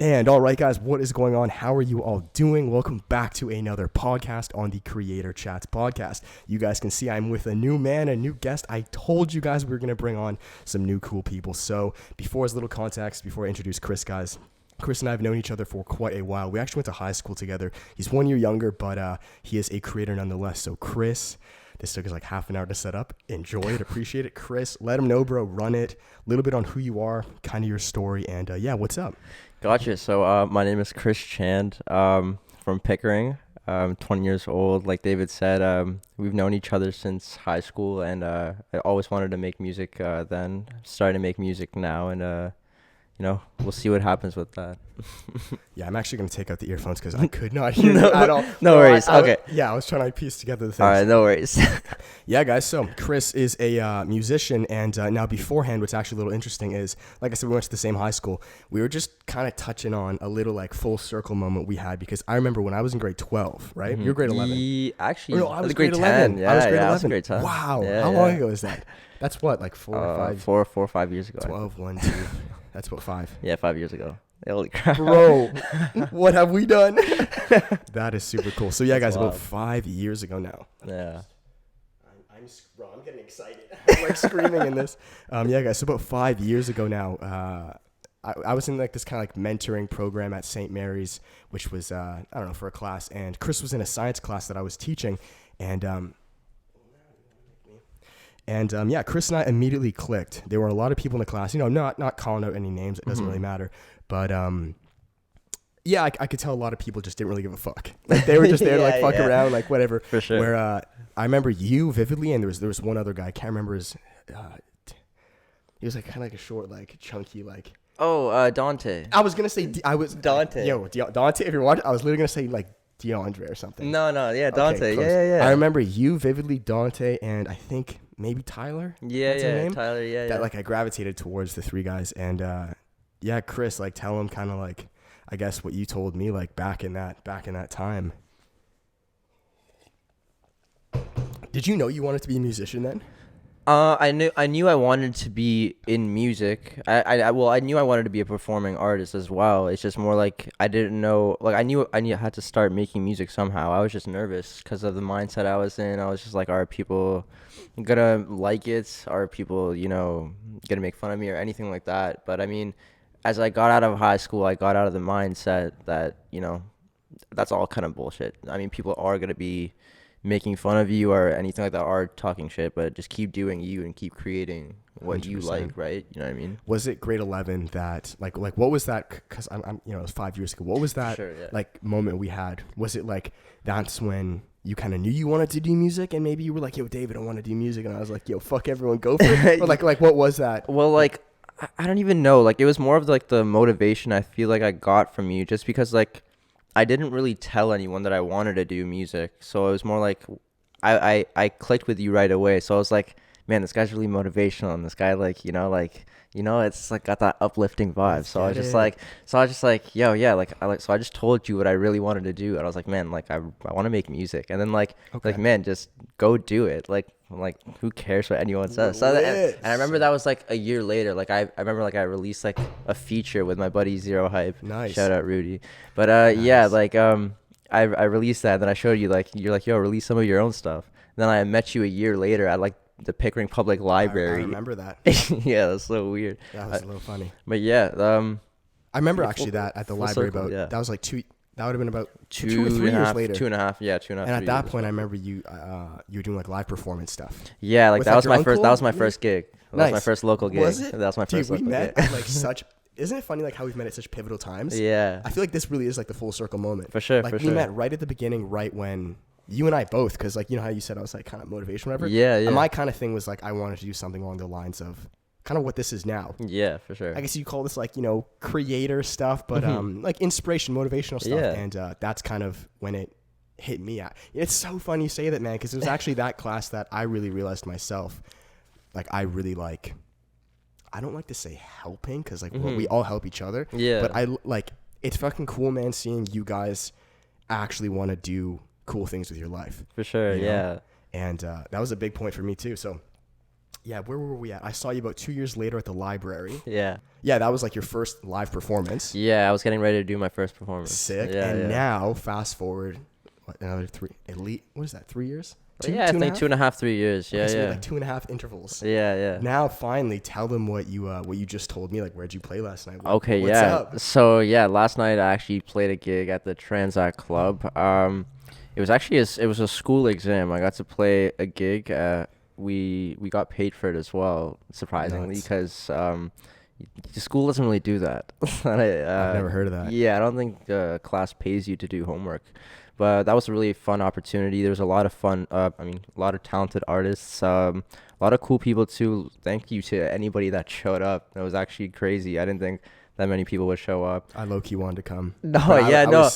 And all right, guys, what is going on? How are you all doing? Welcome back to another podcast on the Creator Chats podcast. You guys can see I'm with a new man, a new guest. I told you guys we were going to bring on some new cool people. So before as little context, before I introduce Chris, guys, Chris and I have known each other for quite a while. We actually went to high school together. He's 1 year younger, but he is a creator nonetheless. So Chris, this took us like half an hour to set up. Enjoy it. Appreciate it. Chris, let him know, bro. Run it. A little bit on who you are, kind of your story, and yeah, what's up? Gotcha. So my name is Chris Chand from Pickering. I'm 20 years old. Like David said, we've known each other since high school, and I always wanted to make music then. Starting to make music now, and we'll see what happens with that. Yeah, I'm actually going to take out the earphones because I could not hear you at all. No worries. Okay. Yeah, I was trying to piece together the things. All right, no worries. Yeah, guys, so Chris is a musician, and now beforehand, what's actually a little interesting is, like I said, we went to the same high school. We were just kind of touching on a little, like, full circle moment we had, because I remember when I was in grade 12, right? Mm-hmm. You're grade 11. Actually, no, I was grade 10. 10. Yeah, I was grade 11. I was grade 10. Wow, yeah, how long ago is that? That's what, like 4 or 5? 4 or 5 years ago. 12, 1, 2. That's what, 5? Yeah, 5 years ago. Holy crap. Bro, what have we done? That is super cool. So yeah, That's guys, wild. about 5 years ago now. Yeah. I'm getting excited. I'm like screaming in this. Yeah, guys, so about 5 years ago now, I was in like this kind of like mentoring program at St. Mary's, which was, I don't know, for a class. And Chris was in a science class that I was teaching. And yeah, Chris and I immediately clicked. There were a lot of people in the class, not calling out any names. It doesn't really matter. But yeah, I could tell a lot of people just didn't really give a fuck. Like they were just there to like fuck around, like whatever. For sure. Where I remember you vividly, and there was one other guy. I can't remember his. He was like kind of like a short, like chunky, like. Oh, Dante. I was gonna say Dante. Dante. If you're watching, I was literally gonna say like DeAndre or something. No, yeah, Dante. Okay, yeah. I remember you vividly, Dante, and I think maybe Tyler. Yeah, What's her name? Tyler. Yeah, That like I gravitated towards the three guys, and yeah, Chris, like tell him kind of like, I guess what you told me like back in that time. Did you know you wanted to be a musician then? I knew I wanted to be in music. I knew I wanted to be a performing artist as well. It's just more like I didn't know. Like I knew I had to start making music somehow. I was just nervous because of the mindset I was in. I was just like, are people gonna like it? Are people gonna make fun of me or anything like that? But I mean, as I got out of high school, I got out of the mindset that that's all kind of bullshit. I mean, people are gonna be making fun of you or anything like that, or talking shit, but just keep doing you and keep creating what 100%. you like, right? You know what I mean? Was it grade 11 that like what was that? Because I'm it was 5 years ago. What was that like moment we had? Was it like that's when you kind of knew you wanted to do music, and maybe you were like, yo, David, I want to do music, and I was like, yo, fuck everyone, go for it. Or like what was that? Well, like I don't even know. Like it was more of like the motivation I feel like I got from you, just because like I didn't really tell anyone that I wanted to do music. So it was more like I clicked with you right away. So I was like, man, this guy's really motivational, and this guy it's like got that uplifting vibe. So I was just like, yo, yeah, so I just told you what I really wanted to do, and I was like, man, like I want to make music, and then like man, just go do it. Like who cares what anyone says? So and I remember that was like a year later. Like I remember like I released like a feature with my buddy Zero Hype. Nice. Shout out Rudy. But nice. Yeah, like I released that, and then I showed you, like, you're like, yo, release some of your own stuff. And then I met you a year later at like the Pickering Public Library. I remember that. Yeah, that's so weird. That was a little funny. But yeah, I remember actually that at the library circle, that was like that would have been about 2 or 3 years later. 2.5, yeah, 2.5. And at that point, I remember you were doing like live performance stuff. Yeah, like With, that like, was your my first. uncle? That was my first gig. That Nice. was my first local gig. Was it? That was my first we local met gig. at like such. Isn't it funny like how we've met at such pivotal times? Yeah. I feel like this really is like the full circle moment. For sure. Like for we sure. met right at the beginning, right when you and I both, because like how you said I was like kind of motivation, whatever. Yeah. And my kind of thing was like I wanted to do something along the lines of kind of what this is now. Yeah, for sure. I guess you call this like creator stuff, but like inspiration, motivational stuff. Yeah. And that's kind of when it hit me at. It's so funny you say that, man, because it was actually that class that I really realized myself, like I really like. I don't like to say helping because like we all help each other. Yeah. But I like it's fucking cool, man, seeing you guys actually want to do cool things with your life. For sure. you know? Yeah. And that was a big point for me too. So Yeah, where were we at? I saw you about 2 years later at the library. Yeah. Yeah, that was like your first live performance. Yeah, I was getting ready to do my first performance. Sick. Yeah, And yeah. now, fast forward, what, another what is that, 3 years? Yeah, I think 2.5, 3 years. Yeah, Okay, so yeah. like 2.5 intervals. Yeah, yeah. Now, finally, tell them what you just told me. Like, where'd you play last night? Okay, What's yeah. up? So yeah, last night I actually played a gig at the Transact Club. It was actually it was a school exam. I got to play a gig. We got paid for it as well, surprisingly, Nice. because the school doesn't really do that. I've never heard of that. Yeah, I don't think the class pays you to do homework. But that was a really fun opportunity. There was a lot of fun. A lot of talented artists. A lot of cool people too. Thank you to anybody that showed up. It was actually crazy. I didn't think that many people would show up. I low-key wanted to come. No, But yeah, no.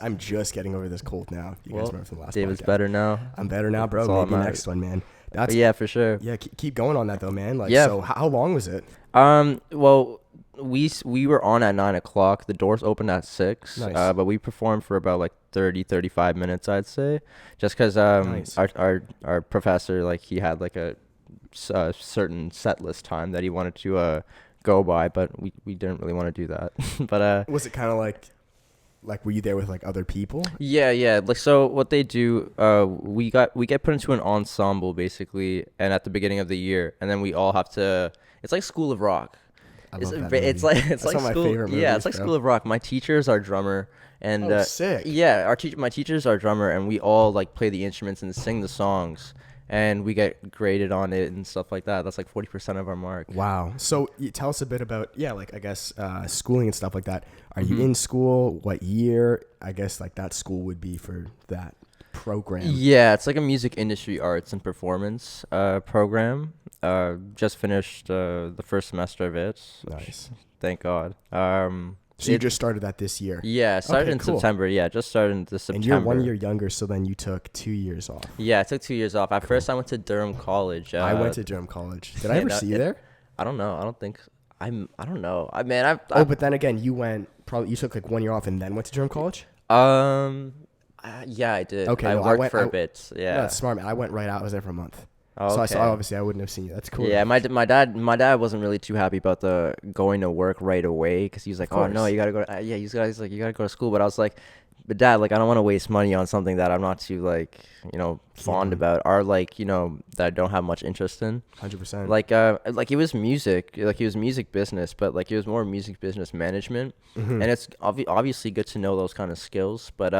I'm just getting over this cold now. You guys remember from the last David's podcast. better now. I'm better now, bro. That's all that Maybe matters. next one, man. But yeah, for sure. Yeah, keep going on that though, man. Like, Yeah. so how long was it? Well, we were on at 9 o'clock. The doors opened at 6. Nice. But we performed for about like 35 minutes, I'd say, just because Nice. our professor, like, he had like a certain set list time that he wanted to go by, but we didn't really want to do that. But Was it kind of like were you there with like other people? yeah. Like, so what they do, we get put into an ensemble basically, and at the beginning of the year, and then we all have to. It's like School of Rock. I It's love that it's movie. like That's one of my school. favorite Yeah, movies, it's like bro. School of Rock. My teacher's our drummer, and Oh, sick. yeah, my teacher's our drummer, and we all like play the instruments and sing the songs, and we get graded on it and stuff like that. That's like 40% of our mark. Wow. So tell us a bit about like I guess schooling and stuff like that. Are Mm-hmm. you in school? What year? I guess like that school would be for that program. Yeah, it's like a music industry arts and performance program. Just finished the first semester of it. Nice. Thank God. So you just started that this year. Yeah, I started Okay, in cool. September. Yeah, just started in September. And you're 1 year younger, so then you took 2 years off. Yeah, I took 2 years off. At first, I went to Durham College. I went to Durham College. Did I yeah, ever no, see you it- there? I don't know. I don't think I don't know. Oh, but then again, you took like 1 year off and then went to Durham College? Yeah, I did. Okay, I no, I worked went- for a I- bit. No, Yeah. that's smart, man. I went right out. I was there for a month. Oh, So okay. obviously I wouldn't have seen you. That's cool. Yeah, my dad wasn't really too happy about the going to work right away because he was like, oh no, course. you gotta go. Yeah, he's like, you gotta go to school. But I was like, but dad, like, I don't want to waste money on something that I'm not too like, fond Mhm. about, or like, that I don't have much interest in. 100%. Like it was music, like it was music business, but like it was more music business management, Mhm. and it's obviously good to know those kind of skills, but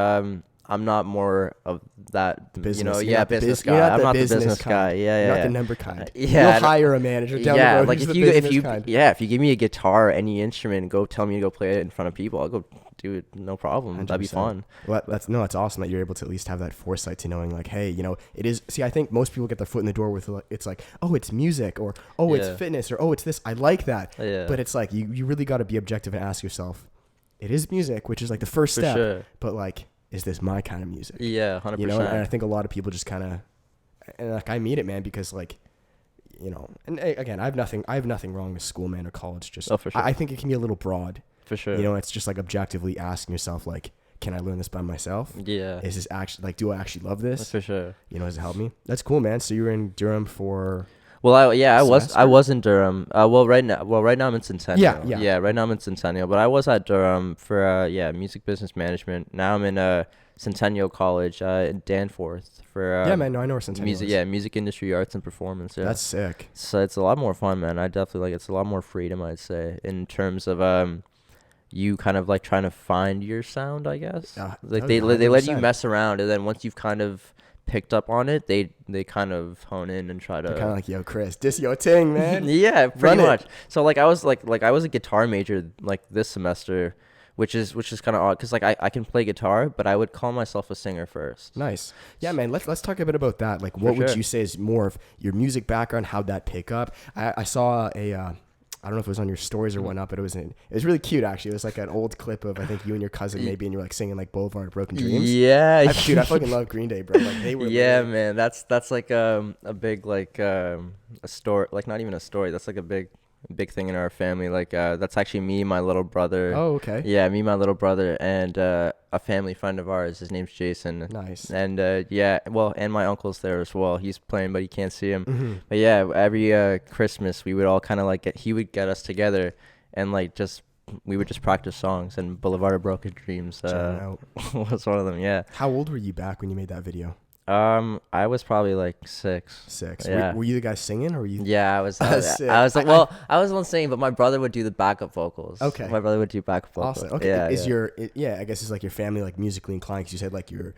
I'm not more of that, business. You're not the business bus- you're guy. not I'm the not the business business kind. guy. Yeah, You're yeah. not yeah. the number kind. Yeah, You'll I don't- hire a manager down the road like who's if the you business kind. if you give me a guitar or any instrument and go tell me to go play it in front of people, I'll go do it, no problem. That'd be 100%. fun. Well, that's awesome that you're able to at least have that foresight to knowing like, hey, it is. See, I think most people get their foot in the door with it's like, oh, it's music, or oh, it's Yeah. fitness, or oh, it's this. I like that. Yeah. But it's like you really got to be objective and ask yourself, it is music, which is like the first For step. sure. But like, is this my kind of music? Yeah, 100%. And I think a lot of people just kind of, and like I mean it, man, because like, and again, I have nothing wrong with school, man, or college. Just Oh, for sure. I think it can be a little broad. For sure. It's just like objectively asking yourself, like, can I learn this by myself? Yeah. Is this actually like, do I actually love this? For sure. Does it help me? That's cool, man. So you were in Durham for Well, I Semester? was in Durham. Right now I'm in Centennial. Yeah. Right now I'm in Centennial, but I was at Durham for music business management. Now I'm in Centennial College in Danforth for yeah, man. No, I know where Centennial music. is. Yeah, music industry arts and performance. Yeah, That's sick. so it's a lot more fun, man. I definitely it's a lot more freedom, I'd say, in terms of you kind of like trying to find your sound, I guess. Like they let you 100%. mess around, and then once you've kind of picked up on it, they kind of hone in and try to They're kind of like, yo, Chris, this your thing, man. yeah, pretty Run it. much. So like I was a guitar major like this semester, which is kind of odd because like I can play guitar, but I would call myself a singer first. Nice. Yeah, man. Let's talk a bit about that. Like, what would sure. you say is more of your music background? How'd that pick up? I saw a. I don't know if it was on your stories or whatnot, but it was really cute actually. It was like an old clip of I think you and your cousin maybe, and you're like singing like Boulevard of Broken Dreams. Yeah, Dude, I fucking love Green Day, bro. Like they were. yeah, literally- man. That's like a big like a story, like not even a story. That's like a big big thing in our family. Like that's actually me, my little brother. Oh, okay. Yeah, me, my little brother, and a family friend of ours. His name's Jason. Nice. And yeah, well, and my uncle's there as well. He's playing, but you can't see him. Mm-hmm. But yeah, every Christmas we would all kind of like he would get us together, and like just we would just practice songs. And Boulevard of Broken Dreams Out. was one of them. Yeah. How old were you back when you made that video? I was probably like 6. 6. Yeah. Were you the guy singing, or were you? Yeah, I was. Sick. I was like, well, I was the one singing, but my brother would do the backup vocals. Okay. My brother would do backup vocals. Awesome. Okay. Yeah, Is yeah. I guess it's like your family like musically inclined? Because you said like your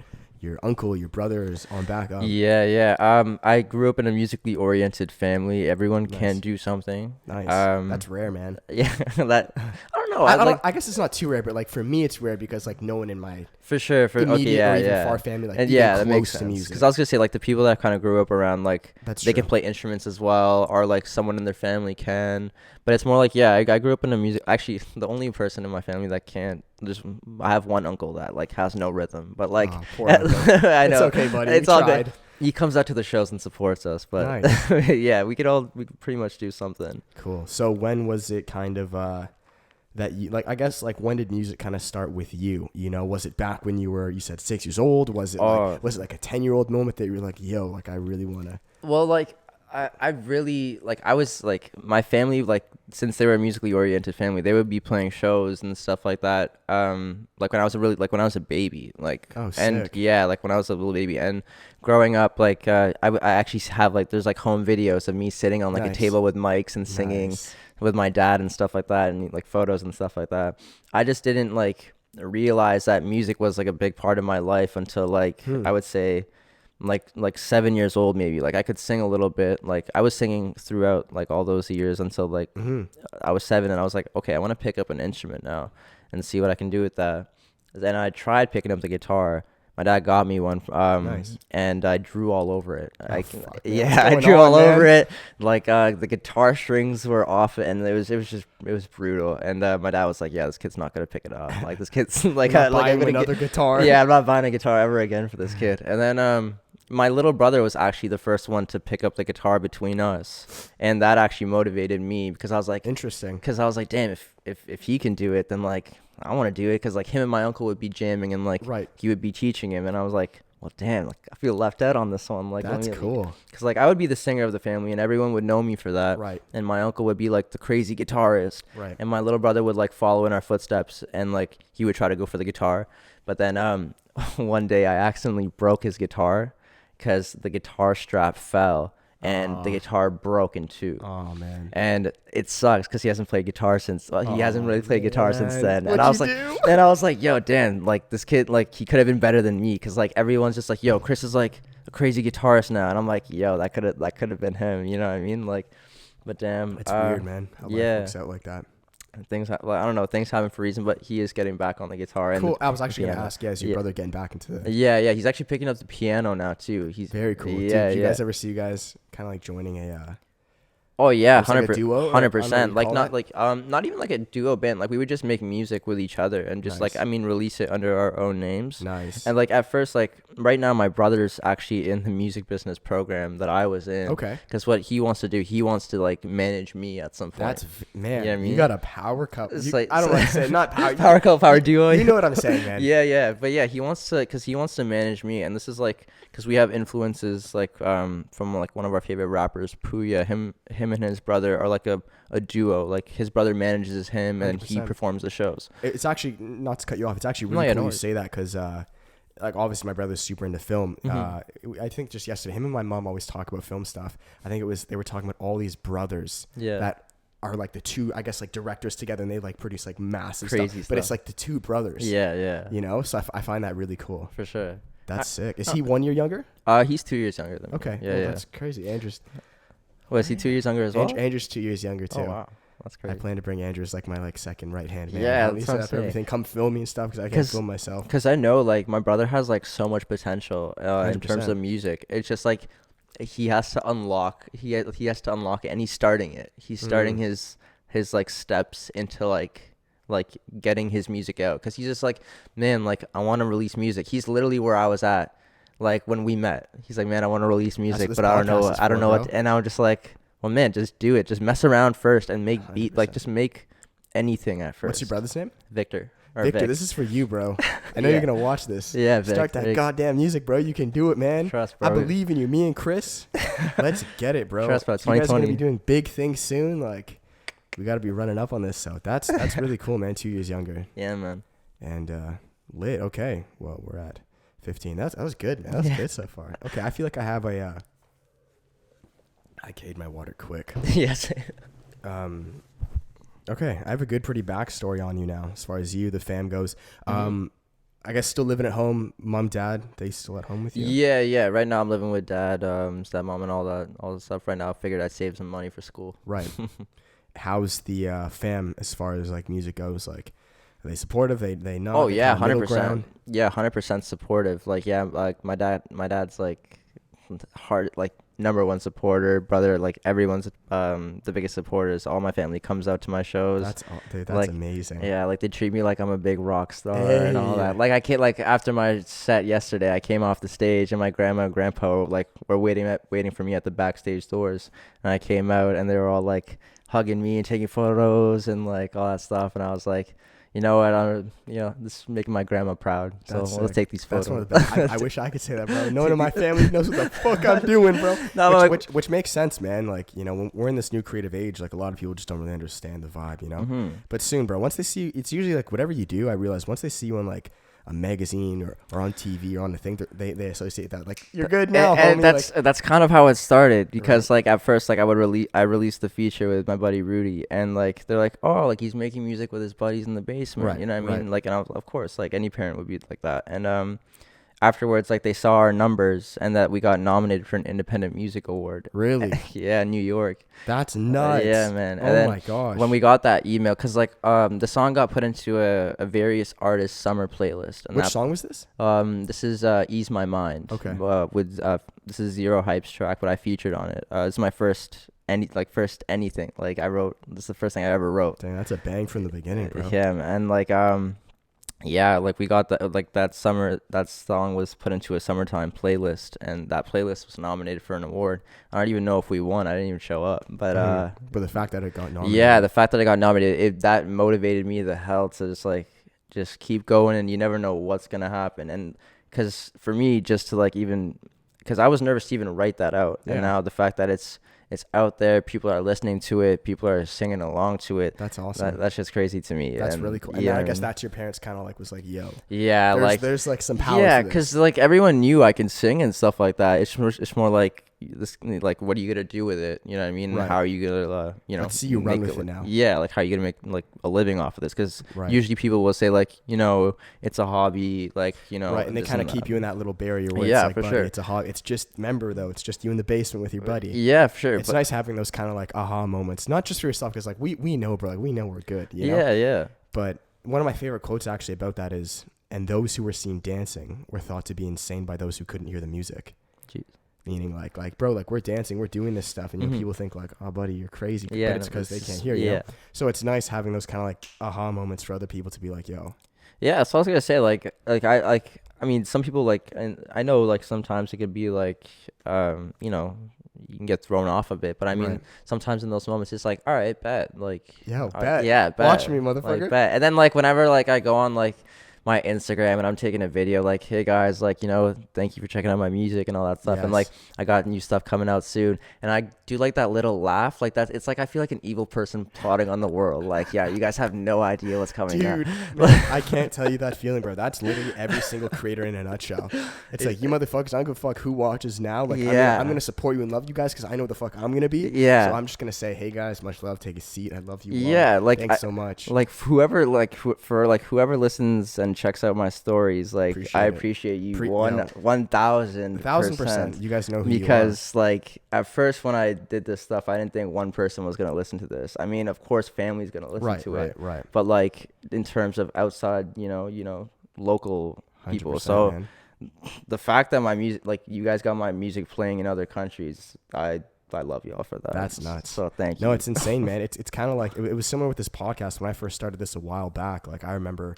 uncle, your brother is on backup. Yeah, yeah. I grew up in a musically oriented family. Everyone Nice. can do something. Nice. Um, That's rare, man. Yeah, that. I don't know. I guess it's not too rare, but like for me, it's rare because like no one in my For sure. immediate Okay, or even yeah. far family like And even yeah, that close makes to sense. music. Because I was gonna say like the people that kind of grew up around like That's they true. can play instruments as well, or like someone in their family can. But it's more like I grew up in a music. Actually, the only person in my family that can't. I have one uncle that like has no rhythm, but like Aw, poor uncle. I know It's okay, buddy. It's We all tried. good. He comes out to the shows and supports us, but Nice. yeah, we could pretty much do something. Cool. So when was it kind of that you like? I guess like when did music kind of start with you? You know, was it back when you said 6 years old? Was it like a 10-year-old moment that you were like, yo, like I really want to? Well, like I really like I was like my family like since they were a musically oriented family, they would be playing shows and stuff like that. Like when I was a baby, like Oh, and sick. yeah, like when I was a little baby and growing up, like I actually have like there's like home videos of me sitting on like Nice. a table with mics and singing Nice. with my dad and stuff like that, and like photos and stuff like that. I just didn't like realize that music was like a big part of my life until like I would say like 7 years old maybe. Like I could sing a little bit. Like I was singing throughout like all those years until like I was 7, and I was like, okay, I want to pick up an instrument now and see what I can do with that. Then I tried picking up the guitar. My dad got me one, Nice. and I drew all over it. Fuck, man. Yeah, What's I drew going all on, over man? it. Like the guitar strings were off, and it was brutal. And my dad was like, "Yeah, this kid's not gonna pick it up. Like this kid's like, You're not like buying I'm gonna another get, guitar. yeah, I'm not buying a guitar ever again for this kid." And then my little brother was actually the first one to pick up the guitar between us, and that actually motivated me because I was like, Interesting. damn, if he can do it, then like I want to do it because like him and my uncle would be jamming and like Right. he would be teaching him, and I was like, well, damn, like I feel left out on this one. Like That's cool. because like I would be the singer of the family, and everyone would know me for that. Right. And my uncle would be like the crazy guitarist. Right. And my little brother would like follow in our footsteps, and like he would try to go for the guitar. But then one day I accidentally broke his guitar because the guitar strap fell and the guitar broke in two. Oh man. And it sucks because he hasn't played guitar since he hasn't really played guitar since man. then. What'd And I was you like, do? and I was like, yo, Dan, like this kid, like he could have been better than me because like everyone's just like, yo, Chris is like a crazy guitarist now, and I'm like, yo, that could have been him. You know what I mean? Like, but damn, It's weird, man. How life yeah. works out like that. Things like, I don't know, things happen for a reason, but he is getting back on the guitar. And Cool. the I was actually gonna piano. ask. Yeah, is your Yeah. brother getting back into the? Yeah, he's actually picking up the piano now too. He's Very cool. Yeah, Dude, do you yeah. guys ever see you guys kind of like joining a? Oh yeah, It's like a duo, or I don't know what you 100%. Like call not that? like not even like a duo band. Like we would just make music with each other and just like Nice. release it under our own names. Nice. And like at first, like right now, my brother's actually in the music business program that I was in. Okay. Because what he wants to do, he wants to like manage me at some point. That's man. You know what I You mean? got a power couple. It's You- like- I don't want to say not power. power couple, power duo. You know what I'm saying, man. Yeah, but yeah, he wants to manage me, and this is like because we have influences like from like one of our favorite rappers, Puya. Him and his brother are like a duo. Like his brother manages him, and he 100%. performs the shows. It's actually not to cut you off. It's actually No, really yeah, cool no you worries. say that because, like, obviously my brother's super into film. Mm-hmm. I think just yesterday, him and my mom always talk about film stuff. I think they were talking about all these brothers Yeah. that are like the two, I guess, like directors together, and they like produce like massive Crazy stuff. But it's stuff. like the two brothers. Yeah, You know, so I find that really cool. for sure. That's sick. Is he 1 year younger? He's 2 years younger than me. Okay. Yeah, well, yeah. That's crazy. Andrew's Is he 2 years younger as well? Andrew's 2 years younger too. Oh wow, that's I crazy. plan to bring Andrew as like my like second right hand man. Yeah, Help me that's set what I'm up saying. everything. Come film me and stuff because I can't 'Cause- film myself. Because I know like my brother has like so much potential in terms 100%. of music. It's just like he has to unlock. He has to unlock it, and he's starting it. He's starting his like steps into like getting his music out. Because he's just like, man, like I want to release music. He's literally where I was at like when we met. He's like, man, I want to release music, this but I don't know. podcast is I don't for, know what. bro. And I'm just like, well, man, just do it. Just mess around first and make beat. Like 100%. just make anything at first. What's your brother's name? Victor. Or Victor, Vic. this is for you, bro. I know Yeah. you're gonna watch this. Yeah, Vic. Start that Vic. goddamn music, bro. You can do it, man. Trust, bro. I believe in you. Me and Chris, let's get it, bro. Trust, bro. You guys are gonna 2020. be doing big things soon. Like, we gotta be running up on this. So that's really cool, man. 2 years younger Yeah, man. and lit. Okay, well we're at 15. That was good, man. That was Yeah. good so far. Okay, I feel like I have a. I caved my water quick. Yes. Okay, I have a good, pretty backstory on you now, as far as you, the fam goes. Mhm. I guess still living at home. Mom, dad, they still at home with you? Yeah. Right now I'm living with dad, stepmom, and all the stuff. Right now, I figured I'd save some money for school. Right. How's the fam as far as like music goes? Like, are they supportive? They not? Oh They yeah, kinda middle 100%. ground? Yeah, 100% supportive. Like yeah, like my dad's like hard, like number one supporter. Brother, like everyone's the biggest supporters. All my family comes out to my shows. Dude, that's like, amazing. Yeah, like they treat me like I'm a big rock star Hey. and all that. Like I can't, like after my set yesterday, I came off the stage and my grandma and grandpa like were waiting for me at the backstage doors, and I came out and they were all like hugging me and taking photos and like all that stuff, and I was like, you know what, this is making my grandma proud, so That's let's sick. take these photos. That's one of the best. I wish I could say that, bro. No one in my family knows what the fuck I'm doing, bro. No, Which makes sense, man. Like, you know, when we're in this new creative age, like a lot of people just don't really understand the vibe, you know? Mm-hmm. But soon, bro, once they see you, it's usually like whatever you do, I realize once they see you on like a magazine or on TV or on the thing, they associate that like you're good now, and homie. that's kind of how it started, because like at first, like I released the feature with my buddy Rudy, and like they're like, oh, like he's making music with his buddies in the basement, Right, you know what I mean? right. Like, and I was, of course, like any parent would be like that. And afterwards, like they saw our numbers and that we got nominated for an independent music award. Really? Yeah, New York. That's nuts. Yeah, man. And Oh then my gosh. when we got that email, because like the song got put into a various artists summer playlist, and Which that song was this? this is Ease My Mind. Okay. With this is Zero Hype's track, but I featured on it. It's my first anything. Like I wrote, this is the first thing I ever wrote. Dang, that's a bang from the beginning, bro. Yeah, man. And like yeah, like we got that, like that song was put into a summertime playlist, and that playlist was nominated for an award. I don't even know if we won. I didn't even show up, but But the fact that it got nominated. yeah, the fact that I got nominated, that motivated me the hell to just keep going, and you never know what's gonna happen. And because for me, just to like even, because I was nervous to even write that out, Yeah. and now the fact that it's out there, people are listening to it, people are singing along to it. That's awesome. That's just crazy to me. That's and, really cool. And yeah, I guess that's your parents kind of like was like, yo, yeah, there's like some power. yeah, to this. because like everyone knew I can sing and stuff like that. It's more like this, like what are you gonna do with it? You know what I mean? Right. How are you gonna Let's see you run make with it now. Yeah, like how are you gonna make like a living off of this? Because Right. usually people will say like, it's a hobby, like Right, and they this kind of and keep that. you in that little barrier where Yeah, it's like, for buddy, sure. it's a hobby. It's just, remember though, it's just you in the basement with your buddy. Yeah, for sure. It's but, nice having those kind of like aha moments, not just for yourself, because like we know, bro, like we know we're good, you know? yeah. But one of my favorite quotes actually about that is, and those who were seen dancing were thought to be insane by those who couldn't hear the music. Jeez. Meaning like bro, like we're dancing, we're doing this stuff, and Mhm. people think like, oh buddy, you're crazy. Yeah, But it's because they can't hear you. Yeah. know? So it's nice having those kind of like aha moments for other people to be like, yo. Yeah, so I was gonna say I mean, some people like, and I know like sometimes it could be like you can get thrown off a bit, but I mean Right. sometimes in those moments it's like, all right, bet, like Yo, bet. yeah, bet. Watch me, motherfucker. Like, bet. And then like whenever like I go on like my Instagram and I'm taking a video like, hey guys, like thank you for checking out my music and all that stuff, and like Yes. I got new stuff coming out soon, and I do like that little laugh, like that. It's like I feel like an evil person plotting on the world, like, yeah, you guys have no idea what's coming out. Dude, man, I can't tell you that feeling, bro. That's literally every single creator in a nutshell. It's like, you motherfuckers, I don't give a fuck who watches now. Like, Yeah. I'm gonna support you and love you guys because I know what the fuck I'm gonna be. Yeah. So I'm just gonna say, hey guys, much love, take a seat. I love you. Yeah, like, thanks I- so much. Like whoever whoever listens and checks out my stories, like I appreciate you 1,000%. 1,000%. You guys know who you Because like at first when I did this stuff, I didn't think one person was gonna listen to this. I mean, of course, family's gonna are. listen Right, to right, it, right. but like in terms of outside, local people. 100%, So man. the fact that my music, like you guys got my music playing in other countries, I love y'all for that. That's nuts. So thank you. No, it's insane, man. It's kind of like it was similar with this podcast when I first started this a while back. Like I remember,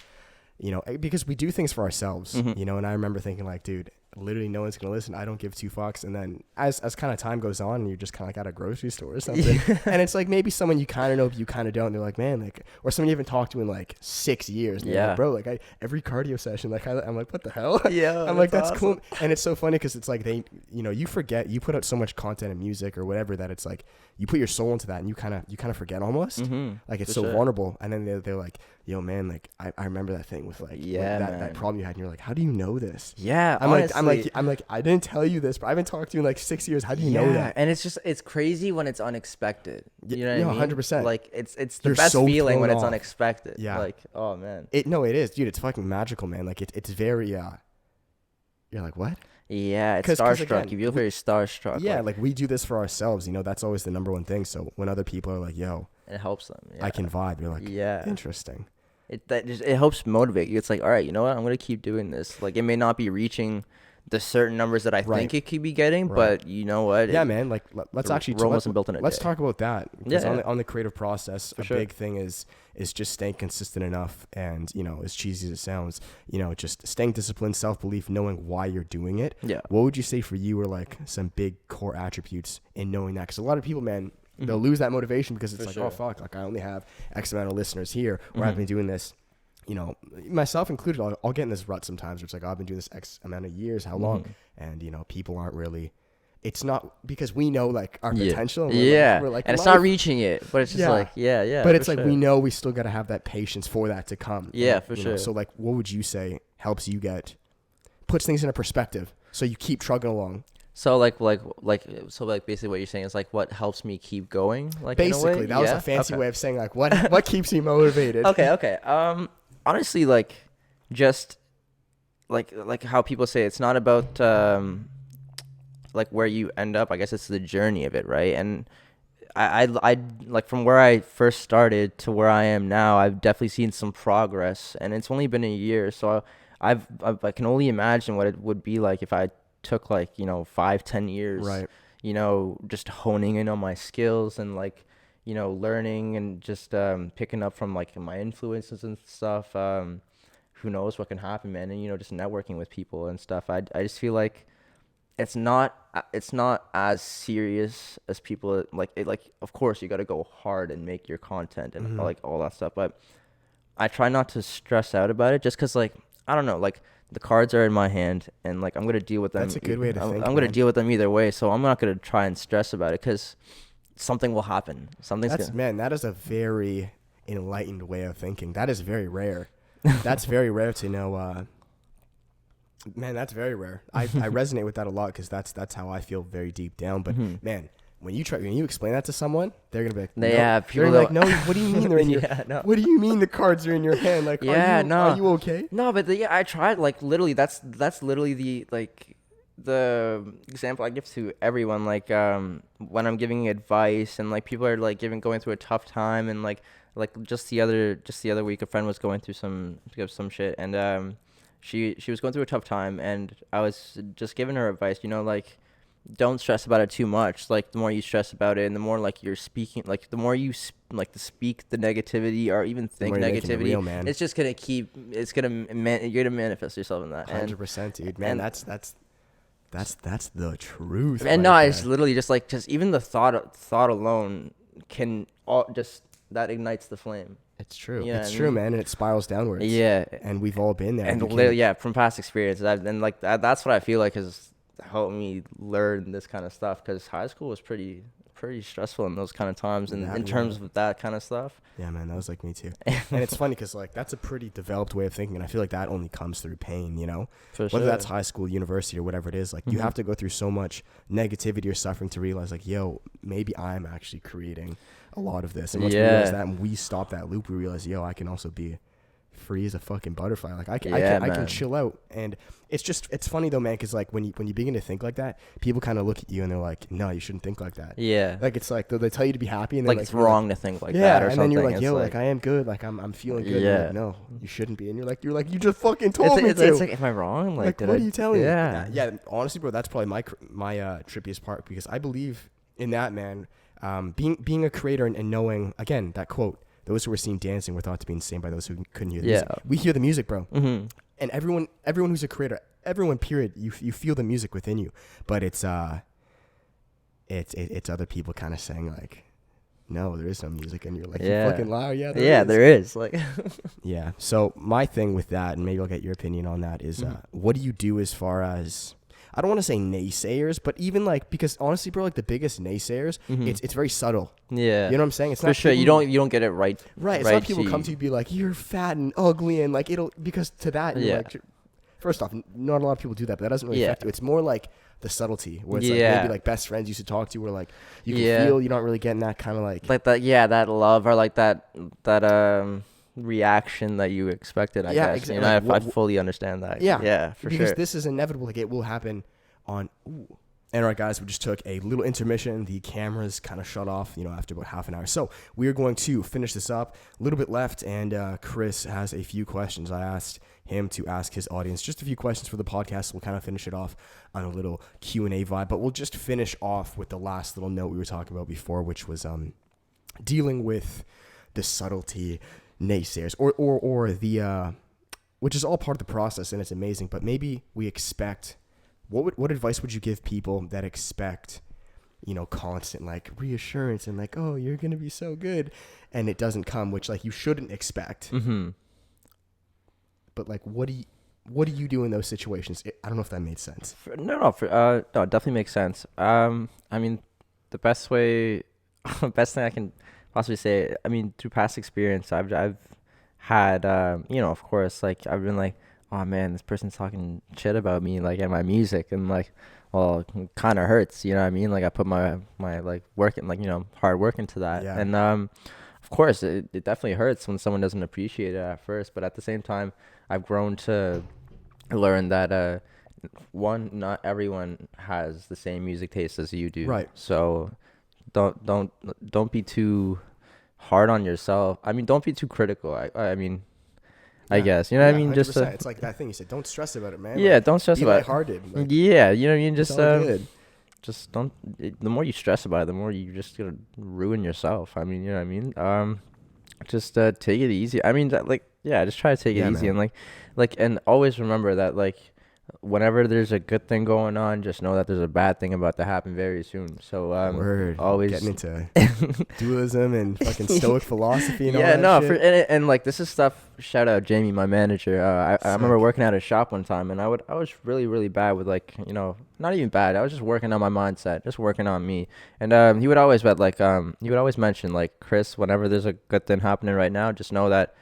because we do things for ourselves, Mhm. and I remember thinking like, dude, literally no one's gonna listen. I don't give two fucks. And then as kind of time goes on, and you're just kind of like at a grocery store or something, and it's like maybe someone you kind of know, but you kind of don't. And they're like, man, like, or someone you haven't talked to in like 6 years. And Yeah. like, bro, like every cardio session, like I'm like, what the hell? Yeah, I'm like, that's awesome. cool. And it's so funny because it's like you forget, you put out so much content and music or whatever that it's like you put your soul into that, and you kind of forget almost. Mm-hmm. Like it's For so sure. vulnerable. And then they're like, yo, man, like I remember that thing with like Yeah, that man. problem you had, and you're like, how do you know this? Yeah, I'm honestly. like, I didn't tell you this, but I've been talking to you in like 6 years. How do you know that? And it's crazy when it's unexpected. You know what I mean? 100%. Like it's the You're best so feeling when thrown it's off. unexpected. Yeah. Like, oh man. It is, dude. It's fucking magical, man. Like it's very you're like, what? Yeah, it's 'Cause starstruck. again, You feel very starstruck. Yeah, like, like we do this for ourselves. That's always the number one thing. So when other people are like, yo, it helps them. Yeah. I can vibe, you're like, Yeah. interesting. It helps motivate you. It's like, all right, you know what? I'm gonna keep doing this. Like, it may not be reaching the certain numbers that I Right. think it could be getting, Right. but you know what? Yeah, man. Like let's the actually Rome wasn't built in a let's day. talk about that. Because Yeah. on the creative process, For a sure. big thing is just staying consistent enough, and as cheesy as it sounds, just staying disciplined, self-belief, knowing why you're doing it. Yeah. What would you say for you are like some big core attributes in knowing that? Because a lot of people, man, they'll lose that motivation because it's For like, sure. oh fuck, like I only have X amount of listeners here, or Mhm. I've been doing this. Myself included, I'll get in this rut sometimes where it's like, oh, I've been doing this X amount of years, how long? And, people aren't really, it's not because we know like our potential. And Yeah. we're like, And it's life- not reaching it, but it's just Yeah. like, yeah. but it's for like, sure. we know we still got to have that patience for that to come. Yeah, And, for sure. So like, what would you say helps you puts things in a perspective so you keep trucking along? So basically what you're saying is like what helps me keep going, like in a way? Basically, that was Yeah? a fancy Okay. way of saying like, what keeps you motivated? Okay. Honestly, like, just like how people say it's not about like where you end up. I guess it's the journey of it, right? And I like from where I first started to where I am now, I've definitely seen some progress, and it's only been a year, so I can only imagine what it would be like if I took 5-10 years, Right. Just honing in on my skills and learning and just picking up from my influences and stuff. Who knows what can happen, man? And just networking with people and stuff. I just feel like it's not as serious as people like. Of course, you got to go hard and make your content and all that stuff, but I try not to stress out about it just because I don't know, the cards are in my hand, and I'm gonna deal with them. That's a good way to think, I'm gonna man. deal with them either way, so I'm not gonna try and stress about it because something will happen. That is a very enlightened way of thinking. That is very rare. That's very rare to know. Man, that's very rare. I resonate with that a lot because that's how I feel very deep down. But man, when you explain that to someone, they're gonna be like, no. Yeah, people They're like, don't- no. What do you mean they're in your? Yeah, no. What do you mean the cards are in your hand? Like, Yeah, are you okay? No, but I tried literally. That's literally the example I give to everyone. When I'm giving advice and people are going through a tough time, and just the other week a friend was going through some shit, and she was going through a tough time, and I was just giving her advice. Don't stress about it too much. The more you stress about it, and the more you're speaking, the more you speak the negativity or even think more you're making it negativity, real, man. it's just gonna you're gonna manifest yourself in that. 100%, dude. Man, and- that's the truth. And right no, there. it's literally just even the thought alone can that ignites the flame. It's true. Yeah, It's and- true, man, and it spirals downwards. Yeah, And we've all been there. and You can- literally, from past experience, that's what I feel like has helped me learn this kind of stuff, because high school was pretty stressful in those kind of times, and Yeah, in terms of that kind of stuff. Yeah, man, that was like me too. And it's funny because that's a pretty developed way of thinking, and I feel like that only comes through pain, For whether sure. that's high school, university, or whatever it is. You have to go through so much negativity or suffering to realize yo, maybe I'm actually creating a lot of this. And once we realize that and we stop that loop, we realize, I can also be free as a fucking butterfly. I can man. chill out. And it's funny though, man, because when you begin to think like that, people kind of look at you and they're like, no, you shouldn't think like that. Yeah, It's they tell you to be happy, and they're it's you're wrong to think like yeah, that or and something. then you're like, It's yo, I am good, I'm feeling good. Yeah. No, you shouldn't be. And you're like, you just fucking told me it's to. like, am I wrong? Like, Did what I- are you telling Yeah. me? Yeah, honestly, bro, that's probably my trippiest part, because I believe in that, man. Being a creator and knowing, again, that quote, those who were seen dancing were thought to be insane by those who couldn't hear the music. Yeah. We hear the music, bro. Mm-hmm. and everyone who's a creator, everyone period, you feel the music within you, but it's other people kind of saying like, no, there is no music, and you're like, Yeah. you fucking liar. Yeah, There is. Like, Yeah. So my thing with that, and maybe I'll get your opinion on that, is what do you do as far as, I don't want to say naysayers, but even like, because honestly, bro, like the biggest naysayers, it's very subtle. yeah. You know what I'm saying? It's For not sure. people- You don't get it right. Right. It's right not people to come to you and be like, you're fat and ugly, and like because to that, you're Yeah. like, first off, not a lot of people do that, but that doesn't really Yeah. affect you. It's more like the subtlety, where it's like Yeah. maybe like best friends used to talk to, where like you can Yeah. feel you're not really getting that kind of like that. Yeah, that love or like that reaction that you expected. I Yeah, guess. exactly. You know, Like, I fully understand that. Yeah. Yeah, for because sure. this is inevitable. Like it will happen on. Ooh. And all right, guys, we just took a little intermission. The cameras kind of shut off, after about half an hour. So we are going to finish this up. A little bit left, and Chris has a few questions. I asked him to ask his audience just a few questions for the podcast. We'll kind of finish it off on a little Q&A vibe, but we'll just finish off with the last little note we were talking about before, which was dealing with the subtlety naysayers or the which is all part of the process, and it's amazing. But maybe we expect. What advice would you give people that expect, constant like reassurance and like, oh, you're gonna be so good, and it doesn't come, which like you shouldn't expect. Mm-hmm. But like, what do you do in those situations? I don't know if that made sense. No, it definitely makes sense. I mean, the best thing I can possibly say, I mean, through past experience, I've had, of course, like I've been like, oh man, this person's talking shit about me, like in my music, and like, well, it kind of hurts, you know what I mean? Like I put my like work and like, hard work into that, Yeah. and of course, it definitely hurts when someone doesn't appreciate it at first, but at the same time, I've grown to learn that not everyone has the same music taste as you do. Right. So don't be too hard on yourself. I mean, don't be too critical. I mean, I guess, you know what I mean? 100%. Just it's like that thing you said. Don't stress about it, man. yeah, Like, don't stress be about it. lighthearted. Like, Yeah, you know what I mean? it's Just all good. just don't. The more you stress about it, the more you just gonna ruin yourself. I mean, you know what I mean? Just take it easy. I mean, just try to take it easy, man. and and always remember that whenever there's a good thing going on, just know that there's a bad thing about to happen very soon. So Word. always Getting into dualism and fucking stoic philosophy and all yeah, that no, shit. and like this is stuff. Shout out Jamie, my manager. I remember working at a shop one time, and I was really really bad with not even bad. I was just working on my mindset, just working on me. And he would always mention like, Chris, whenever there's a good thing happening right now, just know that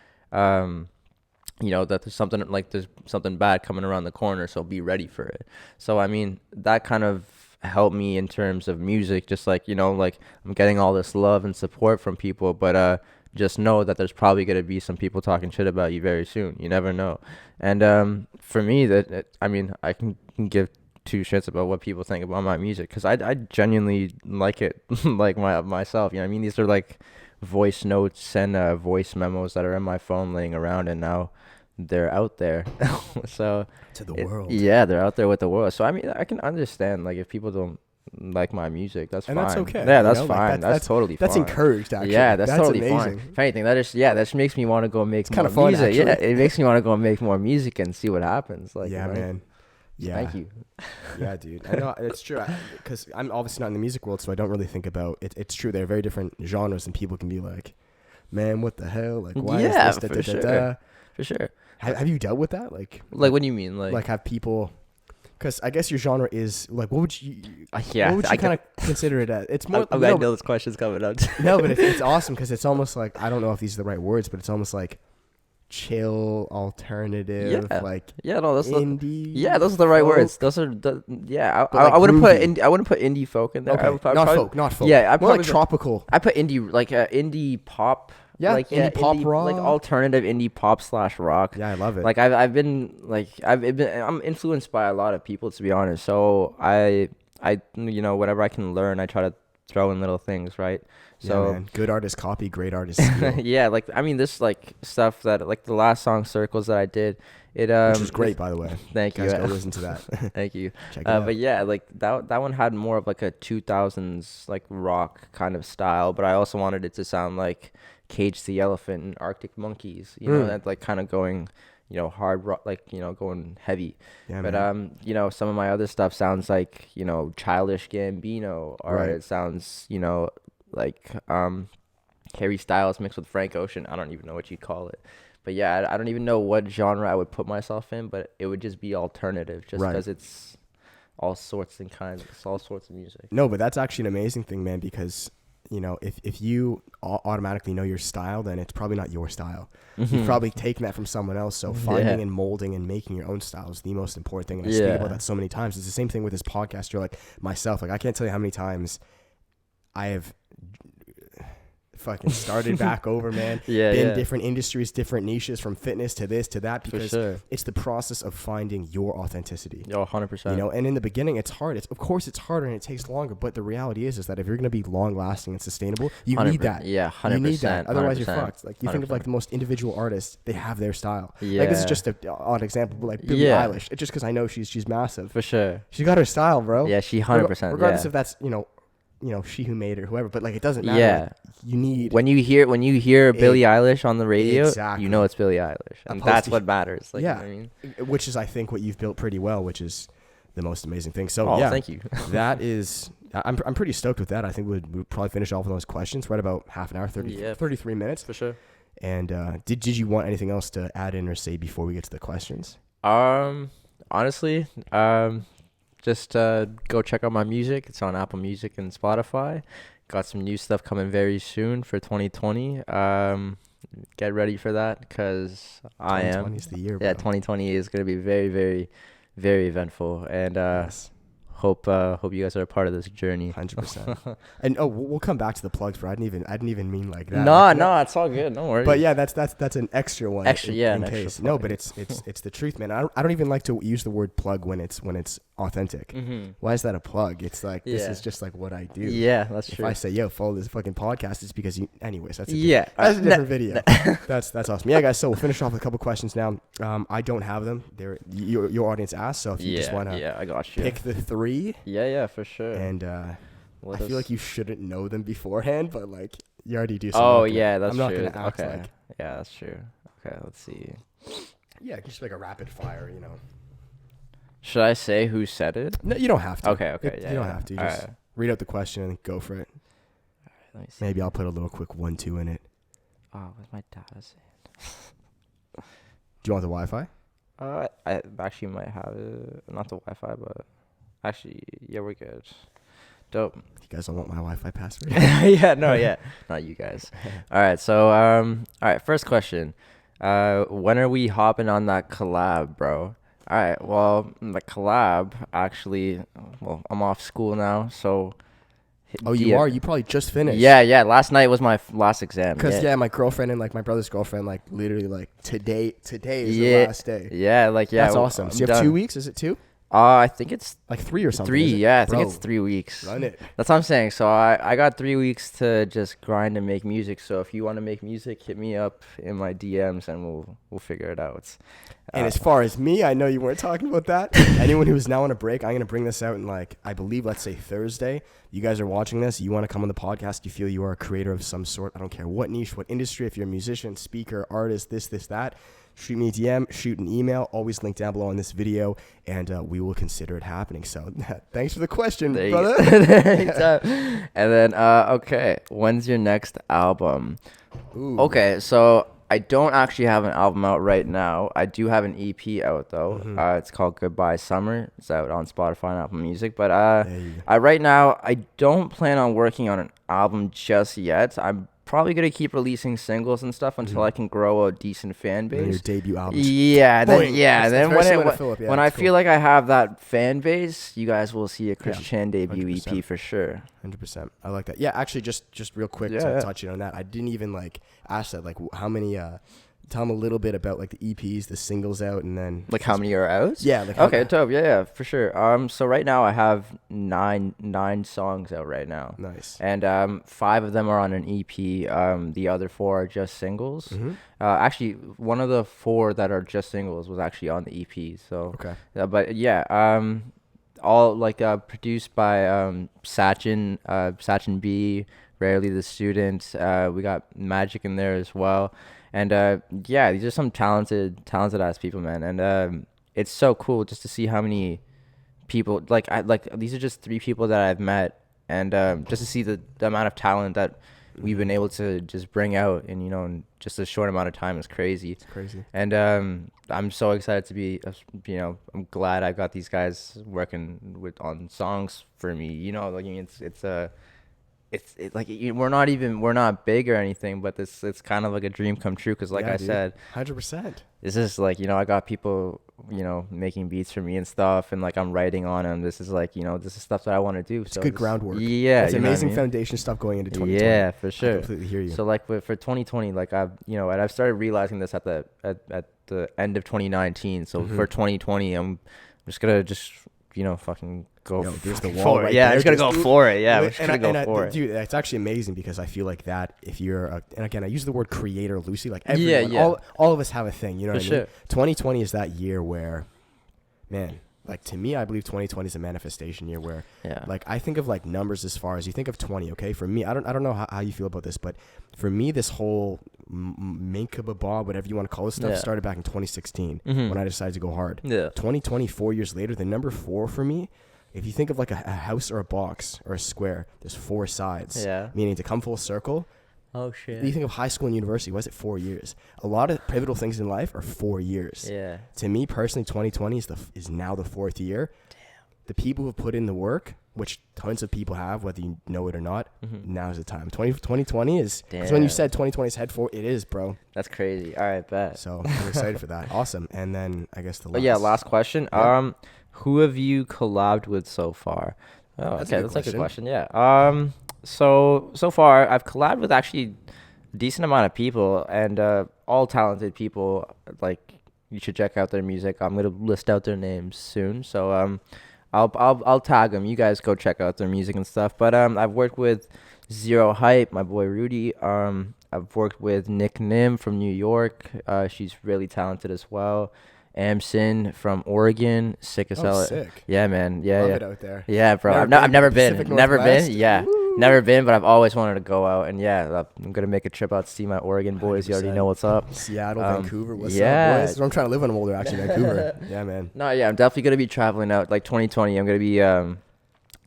that there's something bad coming around the corner, so be ready for it. So I mean, that kind of helped me in terms of music, just like I'm getting all this love and support from people, but just know that there's probably going to be some people talking shit about you very soon. You never know. And for me, I can give two shits about what people think about my music, because I genuinely like it like myself, you know what I mean? These are like voice notes and voice memos that are in my phone laying around, and now they're out there. So To the world. yeah, they're out there with the world. So I mean, I can understand like if people don't like my music, that's And fine. that's okay, Yeah, you that's know, like, fine. That's totally That's fine. encouraged, actually. Yeah, that's totally amazing. fine. If anything, that just makes me want to go make kinda more fun, music. Yeah, actually. it makes me want to go make more music and see what happens. Like, Yeah, you know? man. Yeah. Thank you. Yeah, dude. I know it's true, because I'm obviously not in the music world, so I don't really think about it. It's true. They're very different genres, and people can be like, man, what the hell? Like, why Yeah, is this? for sure. For sure. Have you dealt with that? Like Like, what do you mean? like have people, because I guess your genre is like, what would you Yeah, what would you kind of consider it as? It's more I no, know this question's coming up. no, but it's awesome, because it's almost like, I don't know if these are the right words, but it's almost like chill, alternative, Yeah. like Yeah, no, those indie. those are the right folk. words. Those are the yeah. But, like, I wouldn't groovy. I wouldn't put indie folk in there. Okay, I would not probably- folk. Yeah, I more like probably tropical. I put indie indie pop. Yeah, like indie pop rock. like alternative indie pop / rock. Yeah, I love it. Like I'm influenced by a lot of people, to be honest. So I whatever I can learn, I try to throw in little things, right? So yeah, man. Good artist copy, great artist steal. yeah, like I mean, this like stuff that like the last song Circles that I did, it Which is great, by the way. Thank you. Guys, go listen to that. Thank you. Check it out. But yeah, like that one had more of like a 2000s like rock kind of style, but I also wanted it to sound like Cage the Elephant and Arctic Monkeys, you know, that like kind of going hard rock, like, going heavy. Yeah, But man. some of my other stuff sounds like, Childish Gambino, or Right. it sounds, like Harry Styles mixed with Frank Ocean. I don't even know what you'd call it. But yeah, I don't even know what genre I would put myself in, but it would just be alternative, just Right. because it's all sorts and kinds, it's all sorts of music. No, but that's actually an amazing thing, man, because if you automatically know your style, then it's probably not your style. You've probably taken that from someone else. So finding Yeah. and molding and making your own style is the most important thing. And I speak about Yeah. that so many times. It's the same thing with this podcast. You're like myself. Like I can't tell you how many times I have fucking started back over, man. Yeah, Been yeah. different industries, different niches, from fitness to this to that, For because sure. it's the process of finding your authenticity. Yo, 100%. And in the beginning it's hard. Of course it's harder and it takes longer, but the reality is that if you're going to be long lasting and sustainable, you need 100%. that. Yeah, 100%. You need that. Otherwise you're 100%. fucked. Like you think of like the most individual artists, they have their style. Yeah. Like this is just an odd example, but like Billie Yeah. Eilish. It's just because I know she's massive. For sure. She's got her style, bro. Yeah, she 100%. Regardless yeah. if that's she who made it or whoever, but like it doesn't matter. Yeah. Like, you need When you hear Billie Eilish on the radio, Exactly. you know it's Billie Eilish, and Opposed that's to- what matters. Like, Yeah. you know what I mean? which is I think what you've built pretty well, which is the most amazing thing. So Oh, yeah, thank you. that is I'm pretty stoked with that. I think we'd probably finish off with those questions right about half an hour, 33 minutes. For sure. And did you want anything else to add in or say before we get to the questions? Honestly, just go check out my music. It's on Apple Music and Spotify. Got some new stuff coming very soon for 2020. Get ready for that, because I am. 2020 is the year, bro. Yeah, 2020 is gonna be very, very, very eventful, and Yes. hope you guys are a part of this journey. 100%. And we'll come back to the plugs, bro. I didn't even mean like that. No, Like, no, it's all good. Don't worry. But yeah, that's an extra one. Extra, yeah, in an extra case. No, plug. but it's the truth, man. I don't even like to use the word plug when it's authentic. Mm-hmm. Why is that a plug? It's like this Yeah. is just like what I do. Yeah, that's If true. I say, yo, follow this fucking podcast, it's because anyways, that's a Yeah, that's a different video. That's awesome. Yeah, guys. So we'll finish off with a couple questions now. I don't have them. They're your audience asked. So if you just want to yeah, I got you. pick the three, Yeah, for sure. and Let I feel us- like you shouldn't know them beforehand, but like you already do. So Oh I'm not gonna- yeah, that's I'm not true. gonna act Okay. like Yeah, that's true. Okay, let's see. yeah, just like a rapid fire. Should I say who said it? No, you don't have to. Okay, yeah. You don't have to. You All just right. read out the question and go for it. Let me see. Maybe I'll put a little quick 1-2 in it. Oh, what's my data saying? Do you want the Wi-Fi? I actually might have it. Not the Wi-Fi, but actually, yeah, we're good. Dope. You guys don't want my Wi-Fi password? Yeah, no, yeah, not you guys. All right, so all right, first question. When are we hopping on that collab, bro? All right, well, the collab actually, well, I'm off school now, so. Oh, you are? You probably just finished. Yeah. Last night was my last exam. Because my girlfriend and like my brother's girlfriend, like literally like today is the Yeah. last day. Yeah, That's awesome. So you have 2 weeks? Is it 2? I think it's Like 3 or something? 3. is it? Yeah, I think Bro, it's 3 weeks. Run it. That's what I'm saying. So I got 3 weeks to just grind and make music. So if you want to make music, hit me up in my DMs and we'll figure it out. And as far as me, I know you weren't talking about that. Anyone who is now on a break, I'm going to bring this out in like, I believe, let's say Thursday. You guys are watching this. You want to come on the podcast. You feel you are a creator of some sort. I don't care what niche, what industry. If you're a musician, speaker, artist, this, that. Shoot me a DM, shoot an email, always link down below on this video, and we will consider it happening. So thanks for the question, There you brother. go. And then, okay, when's your next album? Ooh. Okay, so I don't actually have an album out right now. I do have an EP out, though. It's called Goodbye Summer. It's out on Spotify and Apple Music. But There you go. right now, I don't plan on working on an album just yet. I'm probably going to keep releasing singles and stuff until I can grow a decent fan And then your base. debut album. Yeah, Boing. then, That's then very when, similar to when, Philip. Yeah, when I that's cool. feel like I have that fan base, you guys will see a Chris Yeah, Chan debut 100%. EP for sure. 100%. I like that. Yeah, actually, just real quick Yeah, to yeah. touch in on that. I didn't even like ask that. Like, how many? Tell them a little bit about like the EPs, the singles out, and then Like how many are out? Yeah. Like Okay, dope. Yeah, for sure. So right now I have nine songs out right now, Nice. and 5 of them are on an EP. The other 4 are just singles. Mm-hmm. Actually, one of the 4 that are just singles was actually on the EP. So, Okay. but yeah, all like produced by Sachin B, Rarely the Student. We got Magic in there as well. And yeah, these are some talented ass people, man. And it's so cool just to see how many people like these are just 3 people that I've met, and just to see the amount of talent that we've been able to just bring out in, in just a short amount of time is crazy. It's crazy. And I'm so excited to be, I'm glad I got these guys working on songs for me. Like, I mean, we're not big or anything, but it's kind of like a dream come true. Cause like I said, 100%. This is like, I got people, making beats for me and stuff, and like I'm writing on them. This is like, this is stuff that I want to do. It's good groundwork. Yeah. It's amazing foundation stuff going into 2020. Yeah, for sure. I completely hear you. So like for 2020, like and I've started realizing this at the end of 2019. So for 2020, I'm just gonna fucking go there's the wall for it. right Yeah, there. I'm just gonna go for it. Yeah, we're just gonna go for it. Dude, it's actually amazing because I feel like that if you're and again I use the word creator loosely, like everyone, all of us have a thing, you know what I mean? 2020 is that year where, man, like to me, I believe 2020 is a manifestation year where, like I think of like numbers as far as you think of 20. Okay, for me, I don't know how you feel about this, but for me, this whole Minkababa, whatever you want to call it stuff, started back in 2016 when I decided to go hard. 2020, 4 years later, the number 4 for me. If you think of like a house or a box or a square, there's 4 sides. Yeah. Meaning to come full circle. Oh shit. You think of high school and university, was it 4 years? A lot of pivotal things in life are 4 years. Yeah. To me personally, 2020 is now the 4th year. Damn. The people who have put in the work, which tons of people have, whether you know it or not, now's the time. 2020 is, because when you said 2020 is head forward, it is, bro. That's crazy. All right, bet. So I'm excited for that. Awesome. And then I guess the last. Last question. Yeah. Who have you collabed with so far? Oh, that's a good question. Yeah. So far I've collabed with actually a decent amount of people, and all talented people. Like, you should check out their music. I'm gonna list out their names soon. So I'll tag them. You guys go check out their music and stuff. But I've worked with Zero Hype, my boy Rudy. I've worked with Nick Nim from New York. She's really talented as well. Amson from Oregon, sick as hell. Sick. Yeah, man. Love it out there. Yeah, bro. I've never been. Yeah, never been, but I've always wanted to go out. And yeah, I'm gonna make a trip out to see my Oregon boys. 100%. You already know what's up. Seattle, Vancouver. What's up, boys? I'm trying to live when I'm older. Actually, Vancouver. Yeah, man. No, yeah, I'm definitely gonna be traveling out. Like 2020, I'm gonna be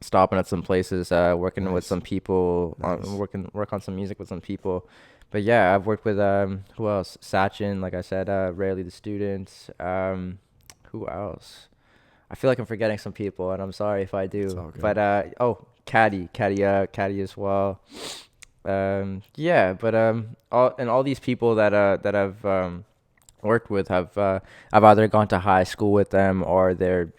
stopping at some places, working with some people, work on some music with some people. But yeah, I've worked with who else? Sachin, like I said, Rarely the Student. Who else? I feel like I'm forgetting some people, and I'm sorry if I do. But Caddy as well. All these people that I've worked with have I've either gone to high school with them, or they're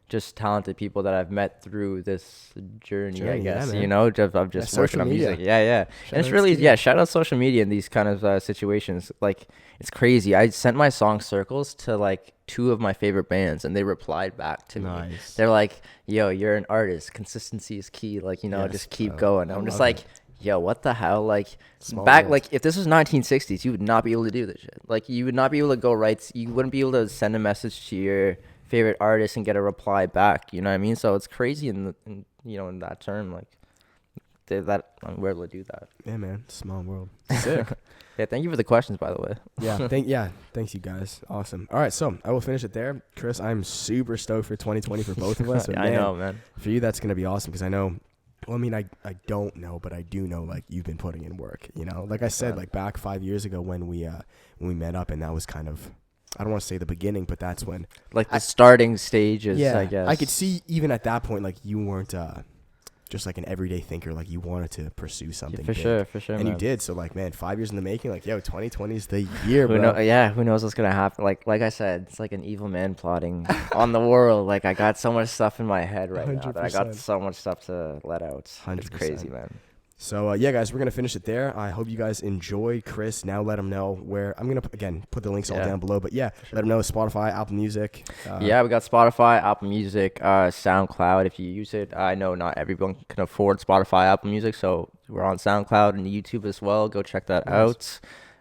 just talented people that I've met through this journey, I guess. Of just working on music. And it's really shout out social media in these kind of situations. Like, it's crazy. I sent my song Circles to like 2 of my favorite bands, and they replied back to me. They're like, yo, you're an artist, consistency is key, like, just keep going. I'm just like, yo, what the hell? Like, like, if this was 1960s, you would not be able to do this shit. Like, you would not be able to go you wouldn't be able to send a message to your favorite artist and get a reply back, you know what I mean? So it's crazy in that term, like I'm able to do that. Yeah, man, small world. Sick. Yeah, thank you for the questions, by the way. Thanks you guys. Awesome. All right, so I will finish it there. Chris, I'm super stoked for 2020 for both of us. But I know, man. For you, that's gonna be awesome, because I know. Well, I mean, I don't know, but I do know, like, you've been putting in work. Like I said, like back 5 years ago when we met up, and that was kind of, I don't want to say the beginning, but that's when, like, the starting stages, I guess. I could see even at that point, like, you weren't just like an everyday thinker. Like, you wanted to pursue something for big. For sure, and man. You did. So, like, man, 5 years in the making. Like, 2020 is the year, bro. Who knows what's gonna happen? Like I said, it's like an evil man plotting on the world. Like, I got so much stuff in my head right 100%. Now that I got so much stuff to let out. 100%. It's crazy, man. So, guys, we're going to finish it there. I hope you guys enjoyed. Chris, now let them know where. I'm going to, again, put the links all down below. But, let them know Spotify, Apple Music. We got Spotify, Apple Music, SoundCloud if you use it. I know not everyone can afford Spotify, Apple Music, so we're on SoundCloud and YouTube as well. Go check that out.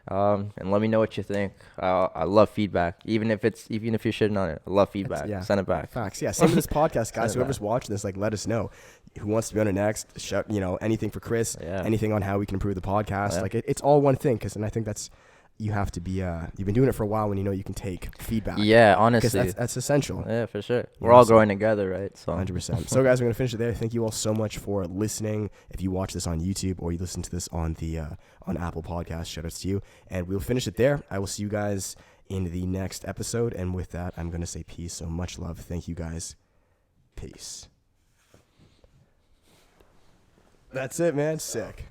And let me know what you think. I love feedback, even if you're shitting on it. I love feedback. Send it back. Facts. Yeah. Same with this podcast, guys. Whoever's watching this, like, let us know who wants to be on it next. Anything for Chris. Anything on how we can improve the podcast. Like, it's all one thing. And I think that's you have to be you've been doing it for a while when you know you can take feedback. Yeah, Because honestly. that's essential. Yeah, for sure. We're know, all so- growing together, right? So 100%. So, guys, we're going to finish it there. Thank you all so much for listening. If you watch this on YouTube or you listen to this on the on Apple Podcasts, shout outs to you. And we'll finish it there. I will see you guys in the next episode. And with that, I'm going to say peace. So much love. Thank you, guys. Peace. That's it, man. Sick.